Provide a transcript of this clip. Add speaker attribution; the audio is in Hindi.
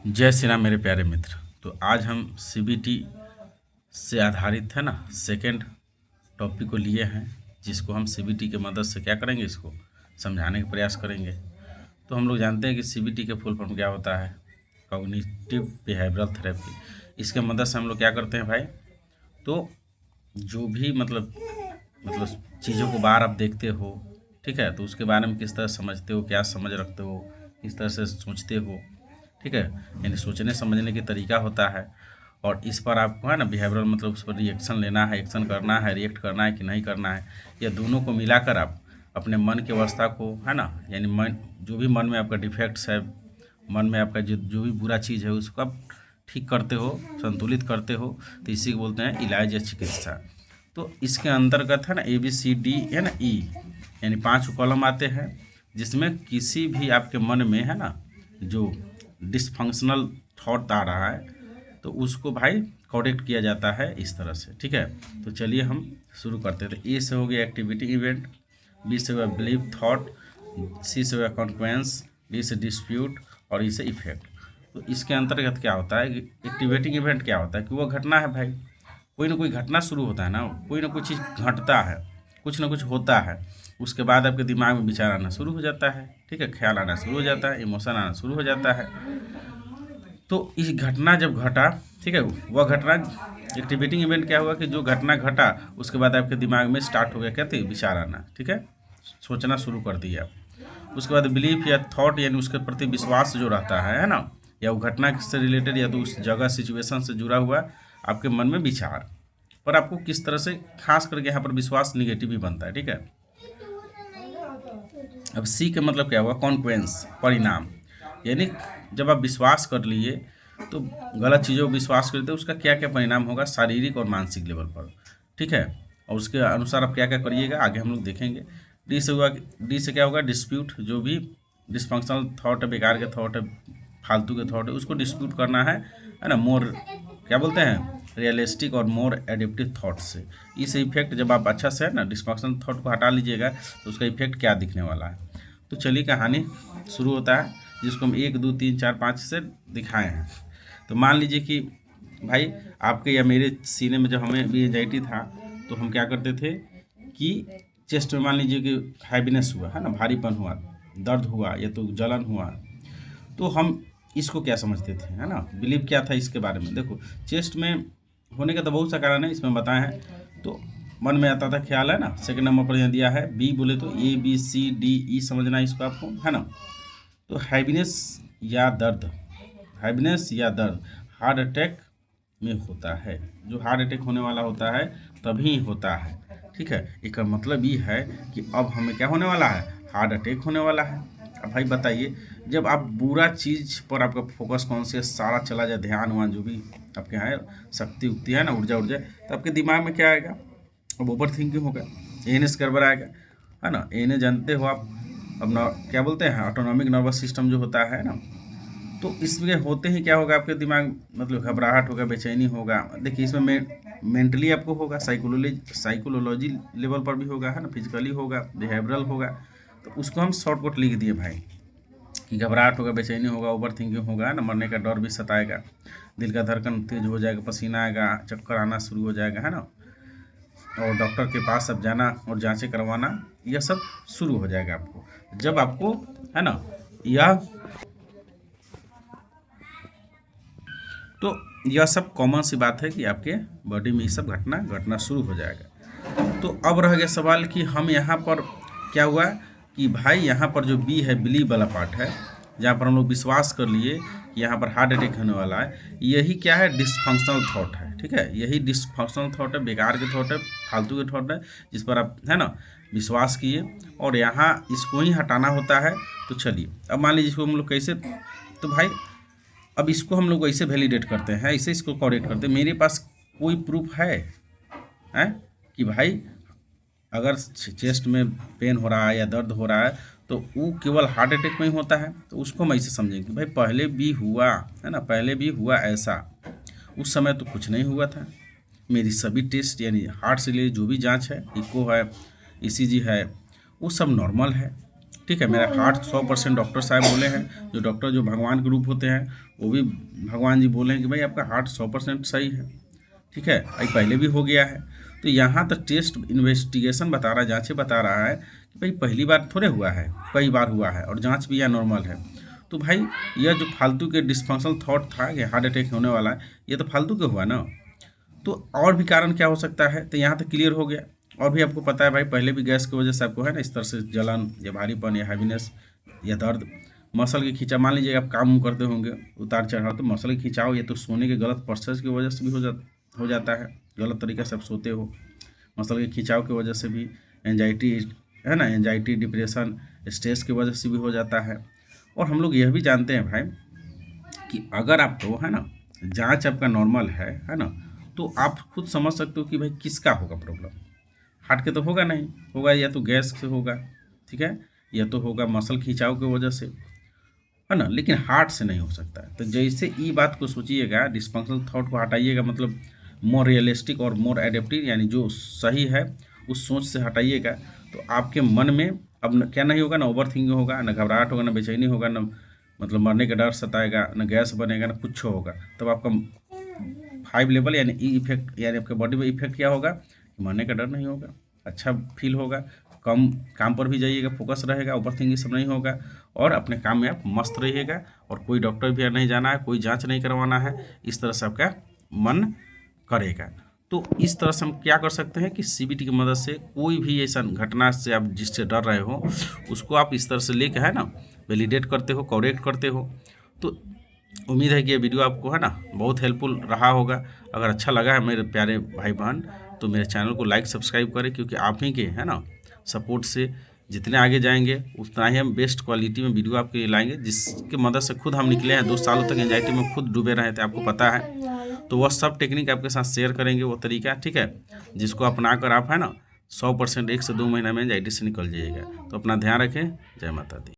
Speaker 1: जय श्री राम मेरे प्यारे मित्र। तो आज हम सीबीटी से आधारित है ना सेकंड टॉपिक को लिए हैं, जिसको हम सीबीटी के मदद से क्या करेंगे, इसको समझाने का प्रयास करेंगे। तो हम लोग जानते हैं कि सीबीटी के फुल फॉर्म क्या होता है, कॉग्निटिव बिहेवियरल थेरेपी। इसके मदद से हम लोग क्या करते हैं भाई, तो जो भी मतलब चीज़ों को बाहर आप देखते हो, ठीक है, तो उसके बारे में किस तरह समझते हो, क्या समझ रखते हो, किस तरह से सोचते हो, ठीक है, यानी सोचने समझने की तरीका होता है। और इस पर आपको है ना बिहेवियरल मतलब उस पर रिएक्शन लेना है, एक्शन करना है, रिएक्ट करना है कि नहीं करना है, या दोनों को मिलाकर आप अपने मन की अवस्था को है ना, यानी मन जो भी मन में आपका डिफेक्ट्स है, मन में आपका जो भी बुरा चीज़ है उसको आप ठीक करते हो, संतुलित करते हो, तो इसी को बोलते हैं इलाज या चिकित्सा। तो इसके अंतर्गत है ना ABCD है ना E, यानी 5 कॉलम आते हैं, जिसमें किसी भी आपके मन में है ना जो डिसफंक्शनल थॉट आ रहा है तो उसको भाई करेक्ट किया जाता है इस तरह से, ठीक है। तो चलिए हम शुरू करते हैं। तो ए से हो गया एक्टिविटी इवेंट, बी से हुआ बिलीव थॉट, सी से हुआ कॉन्क्वेंस, डी से डिस्प्यूट और ई से इफेक्ट। तो इसके अंतर्गत क्या होता है कि एक्टिवेटिंग इवेंट क्या होता है कि वो घटना है भाई, कोई ना कोई घटना शुरू होता है ना, कोई ना कोई चीज़ घटता है, कुछ ना कुछ होता है, उसके बाद आपके दिमाग में विचार आना शुरू हो जाता है, ठीक है, ख्याल आना शुरू हो जाता है, इमोशन आना शुरू हो जाता है। तो इस घटना जब घटा, ठीक है, वह घटना एक्टिवेटिंग इवेंट क्या हुआ कि जो घटना घटा उसके बाद आपके दिमाग में स्टार्ट हो गया कहते विचार आना, ठीक है, सोचना शुरू कर दिया। उसके बाद बिलीफ या थॉट यानी उसके प्रति विश्वास जो रहता है ना, या वो घटना से रिलेटेड या तो उस जगह सिचुएशन से जुड़ा हुआ आपके मन में विचार, पर आपको किस तरह से खास करके यहाँ पर विश्वास निगेटिव ही बनता है, ठीक है। अब सी के मतलब क्या हुआ, कॉन्क्वेंस परिणाम, यानी जब आप विश्वास कर लिए तो गलत चीज़ों पर विश्वास करते उसका क्या क्या परिणाम होगा शारीरिक और मानसिक लेवल पर, ठीक है, और उसके अनुसार आप क्या क्या करिएगा आगे हम लोग देखेंगे। डी से हुआ, डी से क्या होगा, डिस्प्यूट, जो भी डिस्फंक्शनल थॉट है, बेकार के थॉट है, फालतू के थॉट है, उसको डिस्प्यूट करना है ना, मोर क्या बोलते हैं रियलिस्टिक और मोर एडिप्टिव थॉट से। इस इफेक्ट जब आप अच्छा से है ना डिस्फंक्शनल थॉट को हटा लीजिएगा तो उसका इफेक्ट क्या दिखने वाला है। तो चलिए कहानी शुरू होता है, जिसको हम 1 2 3 4 5 से दिखाए हैं। तो मान लीजिए कि भाई आपके या मेरे सीने में जब हमें भी एंजाइटी था तो हम क्या करते थे कि चेस्ट में मान लीजिए कि हैवीनेस हुआ है ना, भारीपन हुआ, दर्द हुआ या तो जलन हुआ, तो हम इसको क्या समझते थे है ना, बिलीव क्या था इसके बारे में। देखो चेस्ट में होने का तो बहुत सा कारण है, इसमें बताए हैं। तो मन में आता था ख्याल है ना, सेकंड नंबर पर यहाँ दिया है बी, बोले तो ABCDE समझना इसको आपको है ना। तो हैवीनेस या दर्द, हैवीनेस या दर्द हार्ट अटैक में होता है, जो हार्ट अटैक होने वाला होता है तभी होता है, ठीक है। इसका मतलब ये है कि अब हमें क्या होने वाला है, हार्ट अटैक होने वाला है। अब भाई बताइए, जब आप बुरा चीज़ पर आपका फोकस कौन से सारा चला जाए, ध्यान हुआ जो भी आपके यहाँ शक्ति उक्ति है ना, ऊर्जा ऊर्जा, तो आपके दिमाग में क्या आएगा, अब ओवर थिंकिंग होगा, एनएस गड़बड़ आएगा है ना। एन जानते हो आप, अब क्या बोलते हैं ऑटोनॉमिक नर्वस सिस्टम जो होता है ना, तो इसमें होते ही क्या होगा, आपके दिमाग मतलब घबराहट होगा, बेचैनी होगा। देखिए इसमें मेंटली आपको होगा, साइकोलॉजी लेवल पर भी होगा है ना, फिजिकली होगा, बिहेवियरल होगा। तो उसको हम शॉर्टकट लिख दिए भाई कि घबराहट होगा, बेचैनी होगा, ओवर थिंकिंग होगा ना, मरने का डर भी सताएगा, दिल का धड़कन तेज हो जाएगा, पसीना आएगा, चक्कर आना शुरू हो जाएगा है ना, और डॉक्टर के पास सब जाना और जांचें करवाना, यह सब शुरू हो जाएगा आपको जब आपको है ना यह, तो यह सब कॉमन सी बात है कि आपके बॉडी में ये सब घटना शुरू हो जाएगा। तो अब रह गया सवाल कि हम यहाँ पर क्या हुआ कि भाई यहाँ पर जो बी है, बिलीव वाला पार्ट है, जहाँ पर हम लोग विश्वास कर लिए कि यहाँ पर हार्ट अटैक होने वाला है, यही क्या है, डिसफंक्शनल थॉट है, ठीक है, यही डिसफंक्शनल थॉट है, बेकार के थॉट है, फालतू के थॉट है, जिस पर आप है ना विश्वास किए और यहाँ इसको ही हटाना होता है। तो चलिए अब मान लीजिए इसको हम लोग कैसे, तो भाई अब इसको हम लोग ऐसे वैलिडेट करते हैं, ऐसे इसको करेक्ट करते हैं। मेरे पास कोई प्रूफ है कि भाई अगर चेस्ट में पेन हो रहा है या दर्द हो रहा है तो वो केवल हार्ट अटैक में ही होता है, तो उसको हम ऐसे समझेंगे कि भाई पहले भी हुआ है ना, पहले भी हुआ ऐसा, उस समय तो कुछ नहीं हुआ था, मेरी सभी टेस्ट यानी हार्ट से रिलेटेड जो भी जांच है, इको है, ECG है, वो सब नॉर्मल है, ठीक है। मेरा हार्ट 100% डॉक्टर साहब बोले हैं, जो डॉक्टर जो भगवान के रूप होते हैं वो भी भगवान जी बोले हैं कि भाई आपका हार्ट 100% सही है, ठीक है। ये पहले भी हो गया है। तो यहाँ तक टेस्ट इन्वेस्टिगेशन बता रहा है, जाँचें बता रहा है कि भाई पहली बार थोड़े हुआ है, कई बार हुआ है और जाँच भी यह नॉर्मल है। तो भाई यह जो फालतू के डिस्फंक्शनल थॉट था कि हार्ट अटैक होने वाला है, ये तो फालतू के हुआ ना। तो और भी कारण क्या हो सकता है, तो यहाँ तक क्लियर हो गया। और भी आपको पता है भाई, पहले भी गैस की वजह से आपको है ना इस तरह से जलन या भारीपन या हैवीनेस या दर्द, मसल के खिंचाव, मान लीजिए आप काम करते होंगे उतार चढ़ाव, तो मसल के खिंचाव या तो सोने के गलत प्रोसेस की वजह से भी हो जाता है, गलत तरीके से आप सोते हो, मसल के खिंचाव की वजह से भी, एंजाइटी है ना, एंजाइटी डिप्रेशन स्ट्रेस की वजह से भी हो जाता है। और हम लोग यह भी जानते हैं भाई कि अगर आपको है ना जांच आपका नॉर्मल है ना, तो आप खुद समझ सकते हो कि भाई किसका होगा प्रॉब्लम। हार्ट के तो होगा नहीं, होगा या तो गैस से होगा, ठीक है, या तो होगा मसल खिंचाव की वजह से, है ना, लेकिन हार्ट से नहीं हो सकता है। तो जैसे ई बात को सोचिएगा, डिस्फंक्शनल थॉट को हटाइएगा, मतलब मोर रियलिस्टिक और मोर एडेप्टिव, यानी जो सही है उस सोच से हटाइएगा, तो आपके मन में अब क्या नहीं होगा, ना ओवर थिंकिंग होगा, ना घबराहट होगा, ना बेचैनी होगा, ना मतलब मरने का डर सताएगा, ना गैस बनेगा, ना कुछ होगा। तब आपका 5 लेवल यानी ई इफेक्ट, यानी आपके बॉडी में इफेक्ट क्या होगा, मरने का डर नहीं होगा, अच्छा फील होगा, कम काम पर भी जाइएगा, फोकस रहेगा, ओवर थिंकिंग सब नहीं होगा, और अपने काम में आप मस्त रहिएगा, और कोई डॉक्टर भी नहीं जाना है, कोई जांच नहीं करवाना है, इस तरह से आपका मन करेगा। तो इस तरह से हम क्या कर सकते हैं कि सीबीटी की मदद से कोई भी ऐसा घटना से आप जिससे डर रहे हो उसको आप इस तरह से लेके है ना वैलिडेट करते हो, करेक्ट करते हो। तो उम्मीद है कि ये वीडियो आपको है ना बहुत हेल्पफुल रहा होगा। अगर अच्छा लगा है मेरे प्यारे भाई बहन, तो मेरे चैनल को लाइक सब्सक्राइब करें, क्योंकि आप ही के है ना सपोर्ट से जितने आगे जाएंगे उतना ही हम बेस्ट क्वालिटी में वीडियो आपके लिए लाएंगे, जिसकी मदद से खुद हम निकले हैं। 2 सालों तक एंजाइटी में खुद डूबे रहे थे, आपको पता है। तो वह सब टेक्निक आपके साथ शेयर करेंगे, वो तरीका, ठीक है, जिसको अपना कर आप है ना 100% 1 से 2 महीना में एंजाइटी से निकल जाइएगा। तो अपना ध्यान रखें। जय माता दी।